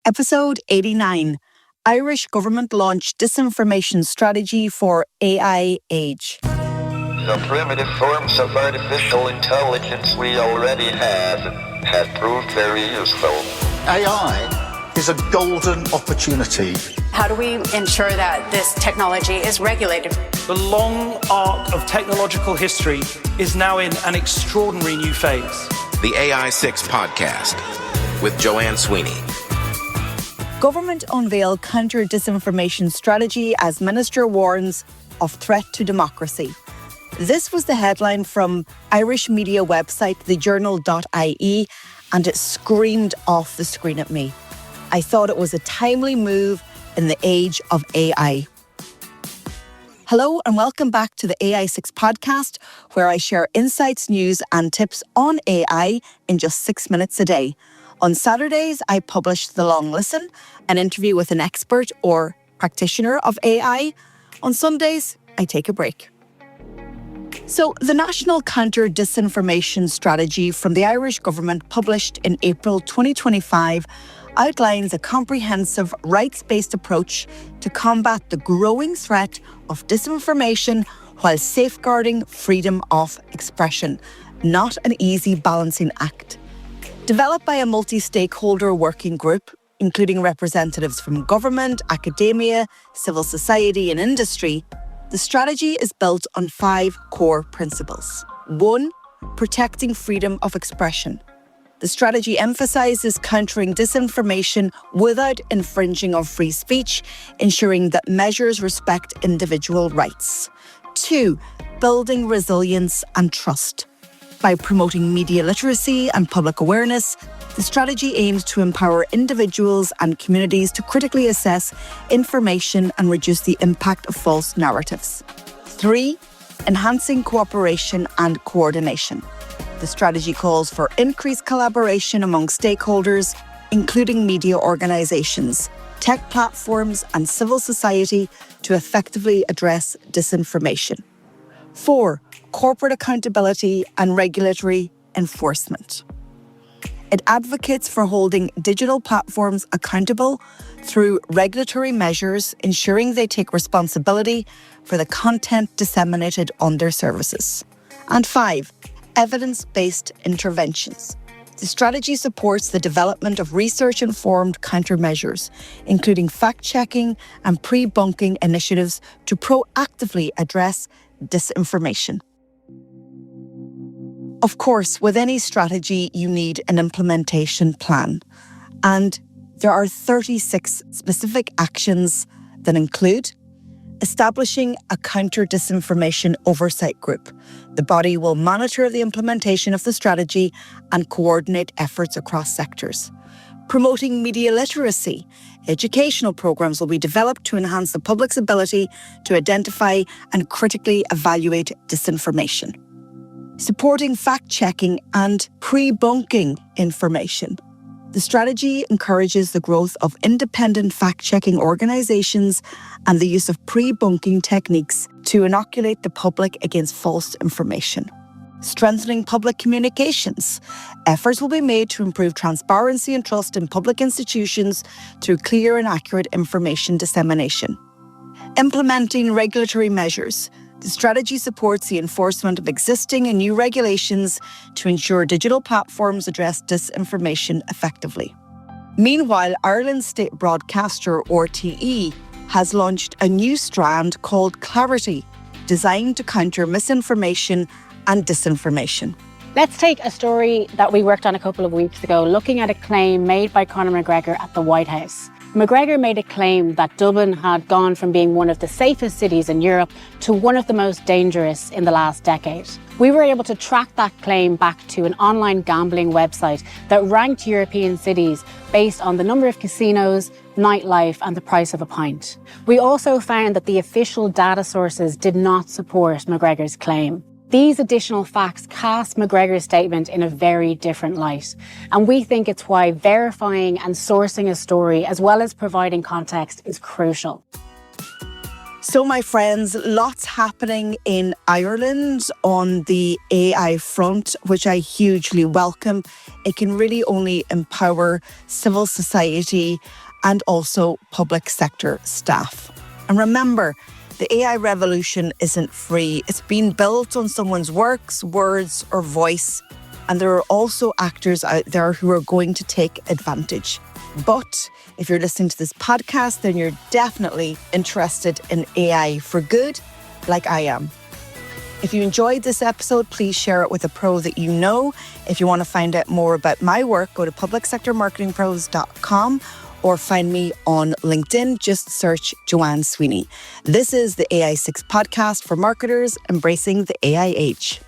Episode 89, Irish Government Launched Disinformation Strategy for AI Age. The primitive forms of artificial intelligence we already have proved very useful. AI is a golden opportunity. How do we ensure that this technology is regulated? The long arc of technological history is now in an extraordinary new phase. The AI6 podcast with Joanne Sweeney. Government unveil counter disinformation strategy as Minister warns of threat to democracy. This was the headline from Irish media website thejournal.ie, and it screamed off the screen at me. I thought it was a timely move in the age of AI. Hello and welcome back to the AI6 podcast, where I share insights, news and tips on AI in just 6 minutes a day. On Saturdays, I publish The Long Listen, an interview with an expert or practitioner of AI. On Sundays, I take a break. So, the National Counter Disinformation Strategy from the Irish government, published in April 2025, outlines a comprehensive rights-based approach to combat the growing threat of disinformation while safeguarding freedom of expression. Not an easy balancing act. Developed by a multi-stakeholder working group, including representatives from government, academia, civil society and industry, the strategy is built on 5 core principles. 1. Protecting freedom of expression. The strategy emphasises countering disinformation without infringing on free speech, ensuring that measures respect individual rights. 2. Building resilience and trust. By promoting media literacy and public awareness, the strategy aims to empower individuals and communities to critically assess information and reduce the impact of false narratives. 3. Enhancing cooperation and coordination. The strategy calls for increased collaboration among stakeholders, including media organisations, tech platforms and civil society, to effectively address disinformation. 4. Corporate accountability and regulatory enforcement. It advocates for holding digital platforms accountable through regulatory measures, ensuring they take responsibility for the content disseminated on their services. And 5. Evidence-based interventions. The strategy supports the development of research-informed countermeasures, including fact-checking and pre-bunking initiatives to proactively address disinformation. Of course, with any strategy, you need an implementation plan. And there are 36 specific actions that include establishing a counter-disinformation oversight group. The body will monitor the implementation of the strategy and coordinate efforts across sectors. Promoting media literacy. Educational programs will be developed to enhance the public's ability to identify and critically evaluate disinformation. Supporting fact-checking and pre-bunking information. The strategy encourages the growth of independent fact-checking organisations and the use of pre-bunking techniques to inoculate the public against false information. Strengthening public communications. Efforts will be made to improve transparency and trust in public institutions through clear and accurate information dissemination. Implementing regulatory measures. The strategy supports the enforcement of existing and new regulations to ensure digital platforms address disinformation effectively. Meanwhile, Ireland's state broadcaster, RTE, has launched a new strand called Clarity, designed to counter misinformation and disinformation. Let's take a story that we worked on a couple of weeks ago, looking at a claim made by Conor McGregor at the White House. McGregor made a claim that Dublin had gone from being one of the safest cities in Europe to one of the most dangerous in the last decade. We were able to track that claim back to an online gambling website that ranked European cities based on the number of casinos, nightlife, and the price of a pint. We also found that the official data sources did not support McGregor's claim. These additional facts cast McGregor's statement in a very different light, and we think it's why verifying and sourcing a story as well as providing context is crucial. So, my friends, lots happening in Ireland on the AI front, which I hugely welcome. It can really only empower civil society and also public sector staff. And remember, the AI revolution isn't free. It's been built on someone's works, words, or voice. And there are also actors out there who are going to take advantage. But if you're listening to this podcast, then you're definitely interested in AI for good, like I am. If you enjoyed this episode, please share it with a pro that you know. If you want to find out more about my work, go to publicsectormarketingpros.com or find me on LinkedIn. Just search Joanne Sweeney. This is the AI6 podcast for marketers embracing the AI age.